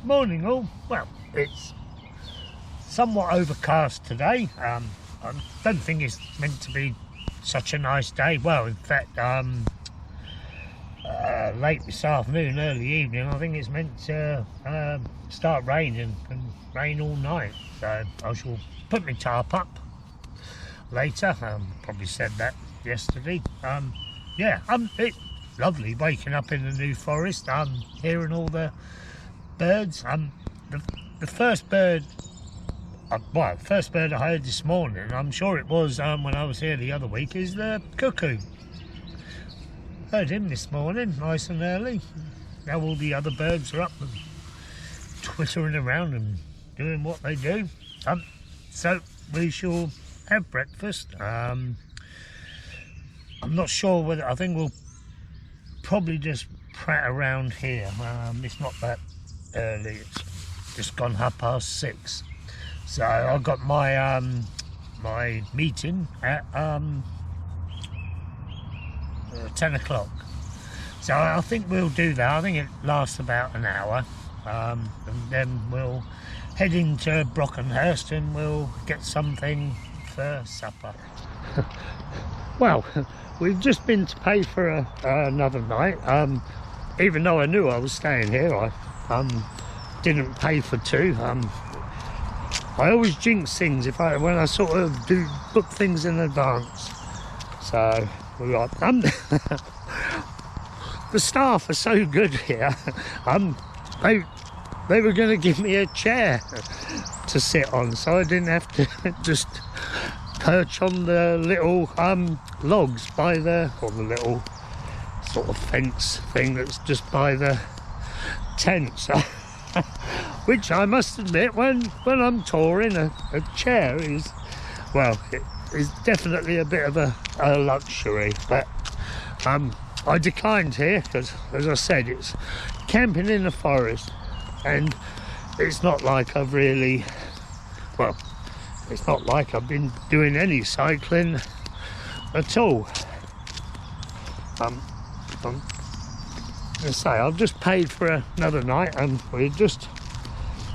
Morning all. Well, it's somewhat overcast today. I don't think it's meant to be such a nice day. Well, in fact, late this afternoon, early evening, I think it's meant to start raining and rain all night. So I shall put my tarp up later. Probably said that yesterday. Yeah, it's lovely waking up in the New Forest. Hearing all the birds. The first bird, first bird I heard this morning, I'm sure it was when I was here the other week, is the cuckoo. Heard him this morning, nice and early. Now all the other birds are up and twittering around and doing what they do. So we shall have breakfast. I'm not sure whether, I think we'll probably just prat around here. It's not that early, it's just gone 6:30. So I've got my my meeting at 10 o'clock. So I think we'll do that. I think it lasts about an hour, and then we'll head into Brockenhurst and we'll get something for supper. Well, we've just been to pay for another night. Even though I knew I was staying here, I didn't pay for two. I always jinx things when I sort of book things in advance. So we got the staff are so good here. They were going to give me a chair to sit on, so I didn't have to just perch on the little logs by the little sort of fence thing that's just by the tent. So, which I must admit, when I'm touring, a chair is, well, it is definitely a bit of a luxury. But I declined here because, as I said, it's camping in the forest, and it's not like I've really, well, it's not like I've been doing any cycling at all. As I say, I've just paid for another night, and we're just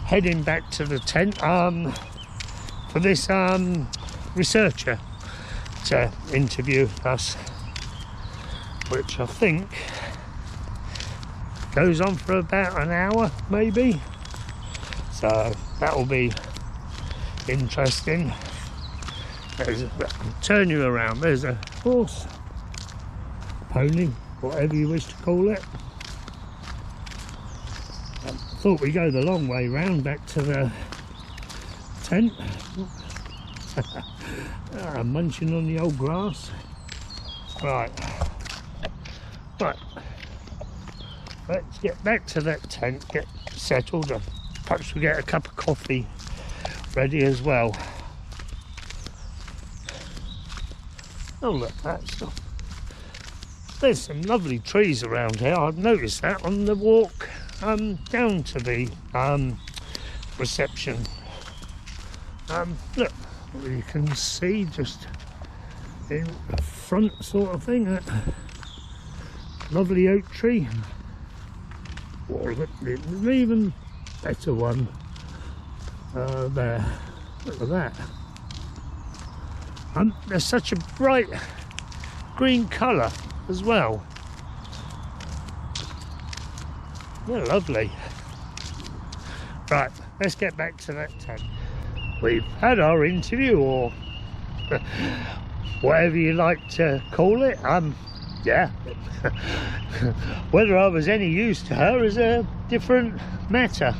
heading back to the tent for this researcher to interview us, which I think goes on for about an hour maybe, so that'll be interesting. Turn you around, there's a horse, pony, whatever you wish to call it. I thought we'd go the long way round back to the tent. Munching on the old grass. Right, let's get back to that tent, get settled, and perhaps we'll get a cup of coffee ready as well. Oh look, there's some lovely trees around here. I've noticed that on the walk down to the reception. Look, you can see just in front sort of thing, that lovely oak tree. Oh, there's an even better one there. Look at that. There's such a bright green colour as well. They're lovely. Right, let's get back to that tent. We've had our interview, or whatever you like to call it. Yeah. Whether I was any use to her is a different matter.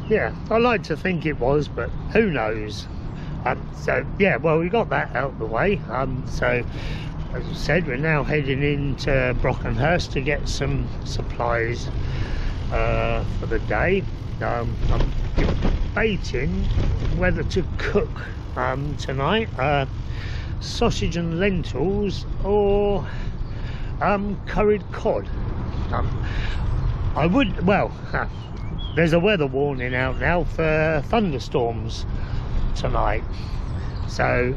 Yeah, I like to think it was, but who knows. So yeah, well, we got that out of the way. So as I said, we're now heading into Brockenhurst to get some supplies for the day. I'm debating whether to cook tonight sausage and lentils or curried cod. I would, well, there's a weather warning out now for thunderstorms tonight, so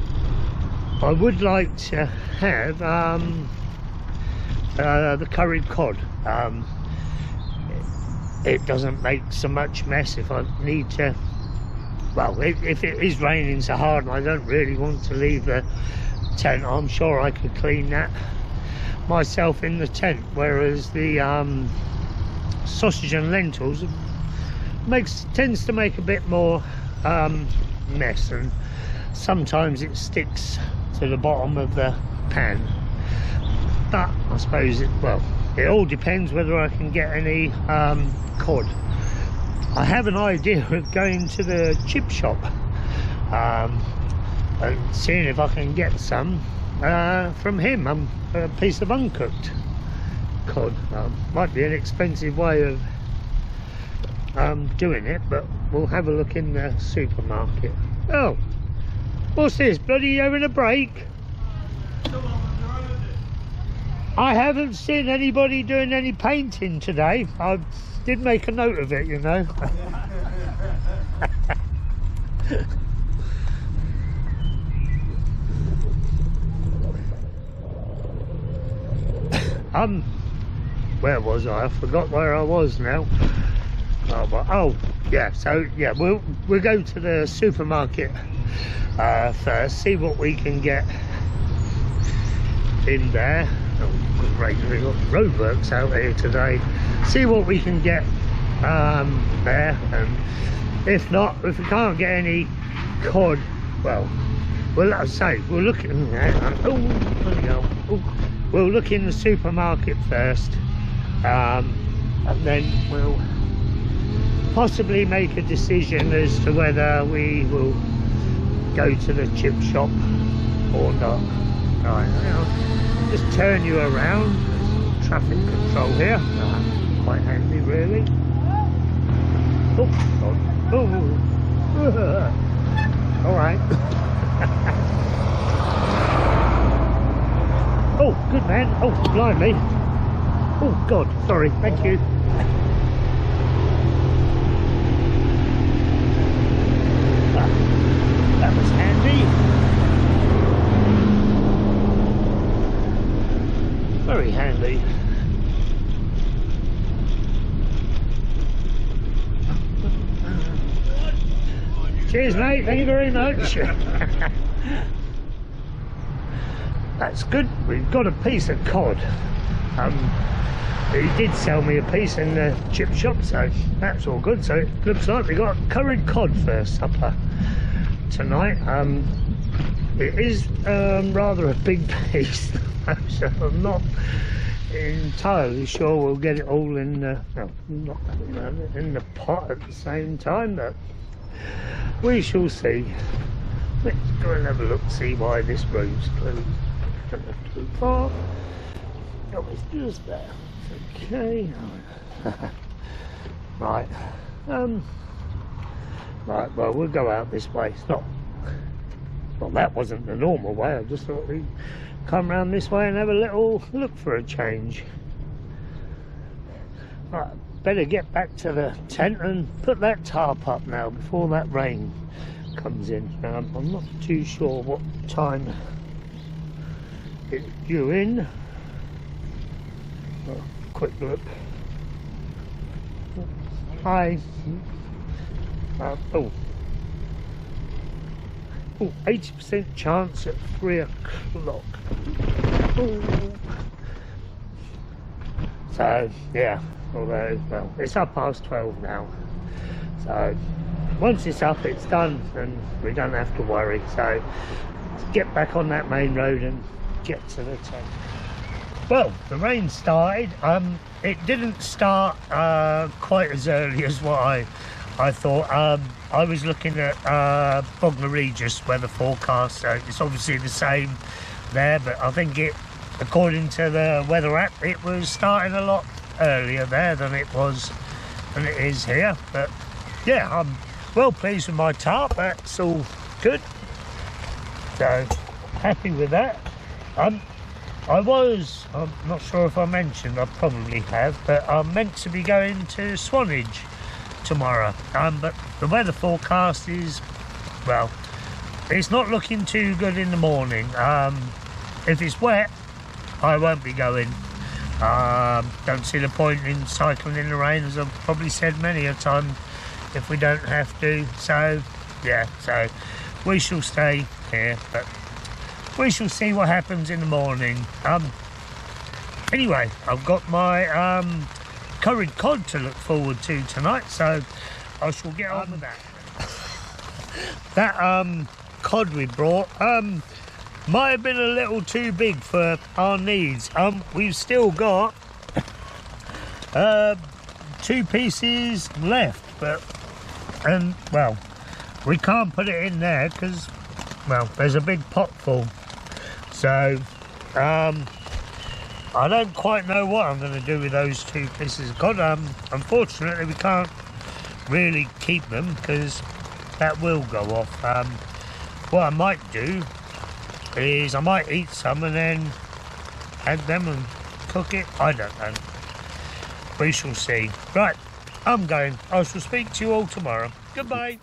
I would like to have the curried cod. it doesn't make so much mess if I need to. Well, if it is raining so hard and I don't really want to leave the tent, I'm sure I could clean that myself in the tent, whereas the sausage and lentils tends to make a bit more mess, and sometimes it sticks to the bottom of the pan. But I suppose it all depends whether I can get any cod. I have an idea of going to the chip shop and seeing if I can get some from him, a piece of uncooked cod. Might be an expensive way of doing it, but we'll have a look in the supermarket. Oh, what's this? Bloody having a break? I haven't seen anybody doing any painting today. I did make a note of it, you know. Where was I? I forgot where I was now. Oh yeah, so yeah, we'll go to the supermarket first, see what we can get in there. Oh great, we've got roadworks out here today. See what we can get there, and if we can't get any cod, well, like I say, we'll look at we'll look in the supermarket first, and then we'll possibly make a decision as to whether we will go to the chip shop or not. Right, I'll just turn you around. There's traffic control here. Quite handy, really. Oh, God. Oh. All right. Oh, good man. Oh, blimey. Oh, God. Sorry. Thank you. That was handy. Very handy. Cheers, mate. Thank you very much. That's good. We've got a piece of cod. He did sell me a piece in the chip shop, so that's all good. So it looks like we got curried cod for supper tonight. It is rather a big piece, so I'm not entirely sure we'll get it all in in the pot at the same time, but we shall see. Let's go and have a look, see why this road's closed. Don't have too far. Oh, it's just there. Okay. Right. Right, well, we'll go out this way. It's not, well, that wasn't the normal way. I just thought we'd come round this way and have a little look for a change. Right, better get back to the tent and put that tarp up now before that rain comes in. I'm not too sure what time it's due in. Oh, quick look. Hi. Oh, 80% chance at 3 o'clock. So yeah, although, well, it's up past 12 now, so once it's up, it's done, and we don't have to worry. So let's get back on that main road and get to the tent. Well, the rain started. It didn't start quite as early as what I thought. I was looking at Brockenhurst weather forecast, so it's obviously the same there, but I think according to the weather app, it was starting a lot earlier there than it is here. But yeah, I'm well pleased with my tarp. That's all good, so happy with that. I'm not sure if I mentioned, I probably have, but I'm meant to be going to Swanage tomorrow, but the weather forecast is, well, it's not looking too good in the morning. If it's wet, I won't be going, Don't see the point in cycling in the rain, as I've probably said many a time, if we don't have to. So yeah, so we shall stay here, but we shall see what happens in the morning. Anyway, I've got my curried cod to look forward to tonight, so I shall get on with that. That cod we brought might have been a little too big for our needs. We've still got 2 pieces left, but well, we can't put it in there because, well, there's a big pot full. So I don't quite know what I'm going to do with those 2 pieces of cod. Unfortunately, we can't really keep them because that will go off. What I might do is I might eat some and then add them and cook it. I don't know. We shall see. Right, I'm going. I shall speak to you all tomorrow. Goodbye.